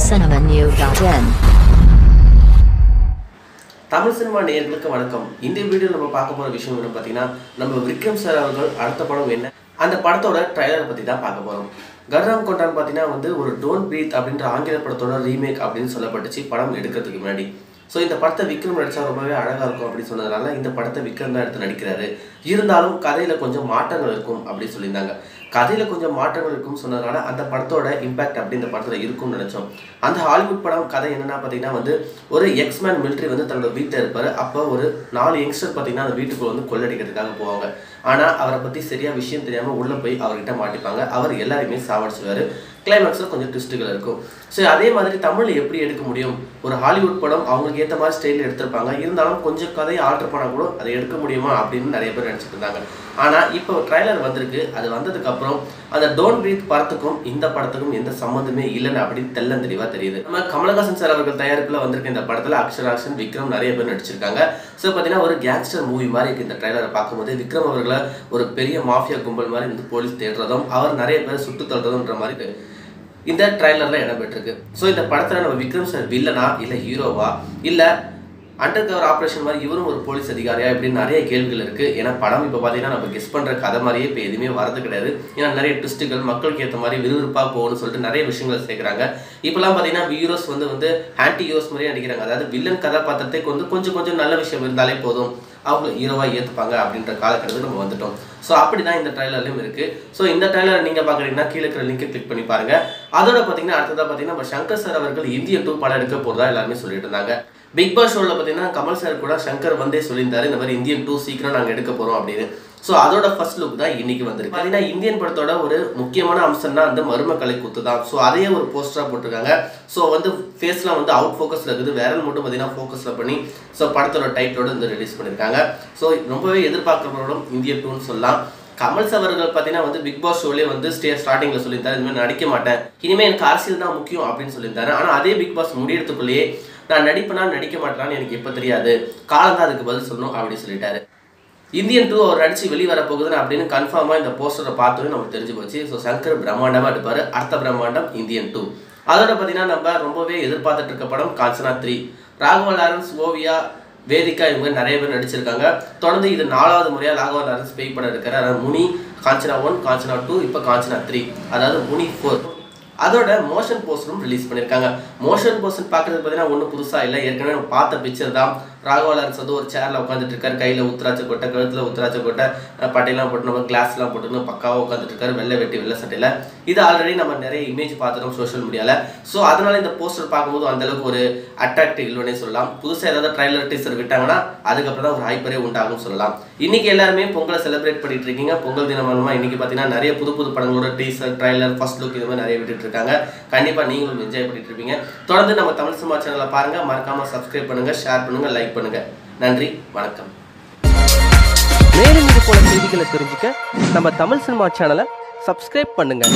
tamilcinemanew.in. Tamil cinema நேயர்களுக்கு வணக்கம். இந்த வீடியோல நம்ம பார்க்க போற விஷயம் என்ன பார்த்தீங்கன்னா, நம்ம விக்ரம் சார் அவர்கள் அடுத்த படம் என்ன அந்த படத்தோட ட்ரைலர் பத்தி தான் பார்க்க போறோம். கர்ராம் கொண்டான் பார்த்தீங்கன்னா ஒரு டோன்ட் பிரீத் அப்படின்ற ஆங்கில படத்தோட ரீமேக் அப்படின்னு சொல்லப்பட்டுச்சு படம் எடுக்கிறதுக்கு முன்னாடி. ஸோ இந்த படத்தை விக்ரம் நடிச்சா ரொம்பவே அழகாக இருக்கும் அப்படின்னு சொன்னதுனால இந்த படத்தை விக்ரம் தான் எடுத்து நடிக்கிறாரு. இருந்தாலும் கதையில் கொஞ்சம் மாற்றங்கள் இருக்கும் அப்படின்னு சொல்லியிருந்தாங்க. கதையில் கொஞ்சம் மாற்றங்கள் இருக்கும்னு சொன்னதுனால அந்த படத்தோட இம்பாக்ட் அப்படி இந்த படத்தில் இருக்கும்னு நினச்சோம். அந்த ஹாலிவுட் படம் கதை என்னென்னா பார்த்தீங்கன்னா ஒரு எக்ஸ்மேன் மிலிட்ரி தன்னோட வீட்டில் இருப்பார். அப்போ ஒரு 4 யங்ஸ்டர் பார்த்தீங்கன்னா அந்த வீட்டுக்குள்ள கொள்ளடிக்கிறதுக்காக போவாங்க. ஆனால் அவரை பற்றி சரியாக விஷயம் தெரியாமல் உள்ளே போய் அவர்கிட்ட மாட்டிப்பாங்க. அவர் எல்லாரையுமே சாவடிச்சுவார். கிளைமேக்ஸில் கொஞ்சம் ட்விஸ்ட்டுகள் இருக்கும். ஸோ அதே மாதிரி தமிழில் எப்படி எடுக்க முடியும்? ஒரு ஹாலிவுட் படம் அவங்களுக்கு ஏற்ற மாதிரி ஸ்டைலில் எடுத்திருப்பாங்க. இருந்தாலும் கொஞ்சம் கதையை ஆல்டர் பண்ணால் கூட அதை எடுக்க முடியுமா அப்படின்னு நிறைய பேர் நினச்சிட்டு இருந்தாங்க. ஆனால் இப்போ ட்ரைலர் வந்திருக்கு. அது வந்ததுக்கப்புறம் அந்த டோன்ட் பிரீத் படத்துக்கும் இந்த படத்துக்கும் எந்த சம்மந்தமே இல்லைன்னு அப்படின்னு தெளிவாக தெரியுது. நம்ம கமலஹாசன் சார் அவர்கள் தயாரிப்பில் வந்திருக்க இந்த படத்தில் அக்ஷராக்ஷன், விக்ரம் நிறைய பேர் நடிச்சிருக்காங்க. ஸோ பார்த்தீங்கன்னா ஒரு கேங்ஸ்டர் மூவி மாதிரி இருக்குது. இந்த ட்ரைலரை பார்க்கும்போது விக்ரம் அவர்களை ஒரு பெரிய மாஃபியா கும்பல் மாதிரி போலீஸ் தேடுறதும் அவர் நிறைய பேர் சுட்டு தள்ளுறதுன்ற மாதிரி இந்த ட்ரைலர்ல இடம்பெற்றிருக்கு. ஸோ இந்த படத்தில் நம்ம விக்ரம் சார் வில்லனா இல்லை ஹீரோவா இல்லை அண்டர் கவர் ஆப்ரேஷன் மாதிரி இவரும் ஒரு போலீஸ் அதிகாரியா இப்படின்னு நிறைய கேள்விகள் இருக்கு. ஏன்னா படம் இப்போ பார்த்தீங்கன்னா நம்ம கெஸ் பண்ற கதை மாதிரியே இப்போ எதுவுமே வரது கிடையாது. ஏன்னா நிறைய ட்விஸ்ட்டுகள் மக்களுக்கு ஏற்ற மாதிரி விறுவிறுப்பாக போகணும்னு சொல்லிட்டு நிறைய விஷயங்கள் சேர்க்குறாங்க. இப்பெல்லாம் பார்த்தீங்கன்னா ஹீரோஸ் ஆன்டி ஹீரோஸ் மாதிரியே நடிக்கிறாங்க. அதாவது வில்லன் கதாபாத்திரத்தை கொஞ்சம் நல்ல விஷயம் இருந்தாலே போதும் அவங்க ஹீரோவாக ஏற்றுப்பாங்க அப்படின்ற காலகட்டத்துக்கு நம்ம வந்துட்டோம். ஸோ அப்படி தான் இந்த ட்ரைலர்லையும் இருக்குது. ஸோ இந்த ட்ரைலர் நீங்கள் பார்க்குறீங்கன்னா கீழே இருக்கிற லிங்கை கிளிக் பண்ணி பாருங்க. அதோட பார்த்தீங்கன்னா அடுத்ததாக பார்த்தீங்கன்னா நம்ம சங்கர் சார் அவர்கள் இந்தியன் 2 படம் எடுக்க போகிறதா எல்லாருமே சொல்லிட்டு இருந்தாங்க. பிக் பாஸ் ஷோவில் பார்த்தீங்கன்னா கமல் சார் கூட சங்கர் சொல்லியிருந்தாரு இந்த மாதிரி இந்தியன் 2 சீக்கிரம் நாங்கள் எடுக்க போகிறோம் அப்படின்னு. ஸோ அதோட ஃபர்ஸ்ட் லுக் தான் இன்னைக்கு வந்திருக்கு. பார்த்தீங்கன்னா இந்தியன் படத்தோட ஒரு முக்கியமான அம்சம்னா அந்த மருமக்கலை குத்து தான். ஸோ அதையே ஒரு போஸ்டராக போட்டிருக்காங்க. ஸோ ஃபேஸ்லாம் அவுட் ஃபோக்கஸில் இருக்குது. விரல் மட்டும் பார்த்தீங்கன்னா ஃபோக்கஸில் பண்ணி ஸோ படத்தோட டைட்டிலோட ரிலீஸ் பண்ணியிருக்காங்க. ஸோ ரொம்பவே எதிர்பார்க்கப்படும் இந்தியன் 2ன்னு சொல்லலாம். கமல் சார் அவர்கள் பார்த்தீங்கன்னா பிக் பாஸ் ஷோலேயே ஸ்டார்டிங்கில் சொல்லியிருந்தாரு இந்த மாதிரி நடிக்க மாட்டேன், இனிமேல் எனக்கு அரசியல் தான் முக்கியம் அப்படின்னு சொல்லியிருந்தாரு. ஆனால் அதே பிக் பாஸ் முடியறதுக்குள்ளேயே நான் நடிப்பேனா நடிக்க மாட்டேனான்னு எனக்கு எப்போ தெரியாது, காலம் தான் அதுக்கு பதில் சொல்லணும் அப்படின்னு சொல்லிட்டாரு. இந்தியன் 2 அவர் நடிச்சு வெளியே வர போகுதுன்னு அப்படின்னு கன்ஃபார்மாக இந்த போஸ்டரை பார்த்தோன்னே நமக்கு தெரிஞ்சு போச்சு. ஸோ சங்கர் பிரம்மாண்டமாக எடுப்பார். அடுத்த பிரம்மாண்டம் இந்தியன் 2. அதோட பார்த்தீங்கன்னா நம்ம ரொம்பவே எதிர்பார்த்துட்டு இருக்க படம் காஞ்சனா 3. ராகவா லாரன்ஸ், ஓவியா, வேதிகா இவங்க நிறைய பேர் நடிச்சிருக்காங்க. தொடர்ந்து இது 4வது முறையாக ராகவா லாரன்ஸ் பேய் படம் எடுக்கிறார். அதாவது முனி, காஞ்சனா 1, காஞ்சனா 2, இப்போ காஞ்சனா 3, அதாவது முனி 4. அதோட மோஷன் போஸ்டரும் ரிலீஸ் பண்ணியிருக்காங்க. மோஷன் போஸ்டர் பார்க்கறது பார்த்தீங்கன்னா ஒன்றும் புதுசாக இல்லை. ஏற்கனவே நம்ம பார்த்த பிக்சர் தான். ராகவா லாரன்ஸ் ஒரு சேரில் உட்காந்துட்டு இருக்காரு. கையில் உத்திராட்ச கொட்டை, கழுத்தில் உத்திராட்ச கொட்டை, பட்டையெல்லாம் போட்டு நம்ம கிளாஸ்லாம் போட்டுன்னு பக்காவாக உட்காந்துட்டு இருக்காரு. வெள்ளை வெட்டி வெள்ளை சட்டையில். இது ஆல்ரெடி நம்ம நிறைய இமேஜ் பார்த்துட்டோம் சோஷியல் மீடியாவில். ஸோ அதனால இந்த போஸ்டர் பார்க்கும்போது அந்தளவுக்கு ஒரு அட்ராக்டிவ் இல்லைன்னே சொல்லலாம். புதுசாக ஏதாவது ட்ரைலர் டீசர் விட்டாங்கன்னா அதுக்கப்புறம் தான் ஒரு ஹைப்பரே உண்டாகும்னு சொல்லலாம். இன்னைக்கு எல்லாருமே பொங்கலை செலிப்ரேட் பண்ணிட்டு இருக்கீங்க. பொங்கல் தினம் மூலமாக இன்னைக்கு பார்த்தீங்கன்னா நிறைய புது படங்களோட டீசர், ட்ரைலர், ஃபர்ஸ்ட் லுக் இது மாதிரி நிறைய விட்டுட்டு இருக்காங்க. கண்டிப்பாக நீங்களும் என்ஜாய் பண்ணிட்டு இருப்பீங்க. தொடர்ந்து நம்ம தமிழ் சினிமா சேனலை பாருங்க. மறக்காம சப்ஸ்கிரைப் பண்ணுங்க, ஷேர் பண்ணுங்க, லைக் பண்ணுங்க. நன்றி, வணக்கம். மேலும் இது போல செய்திகளை தெரிஞ்சுக்க நம்ம தமிழ் சினிமா சேனலை சப்ஸ்கிரைப் பண்ணுங்க.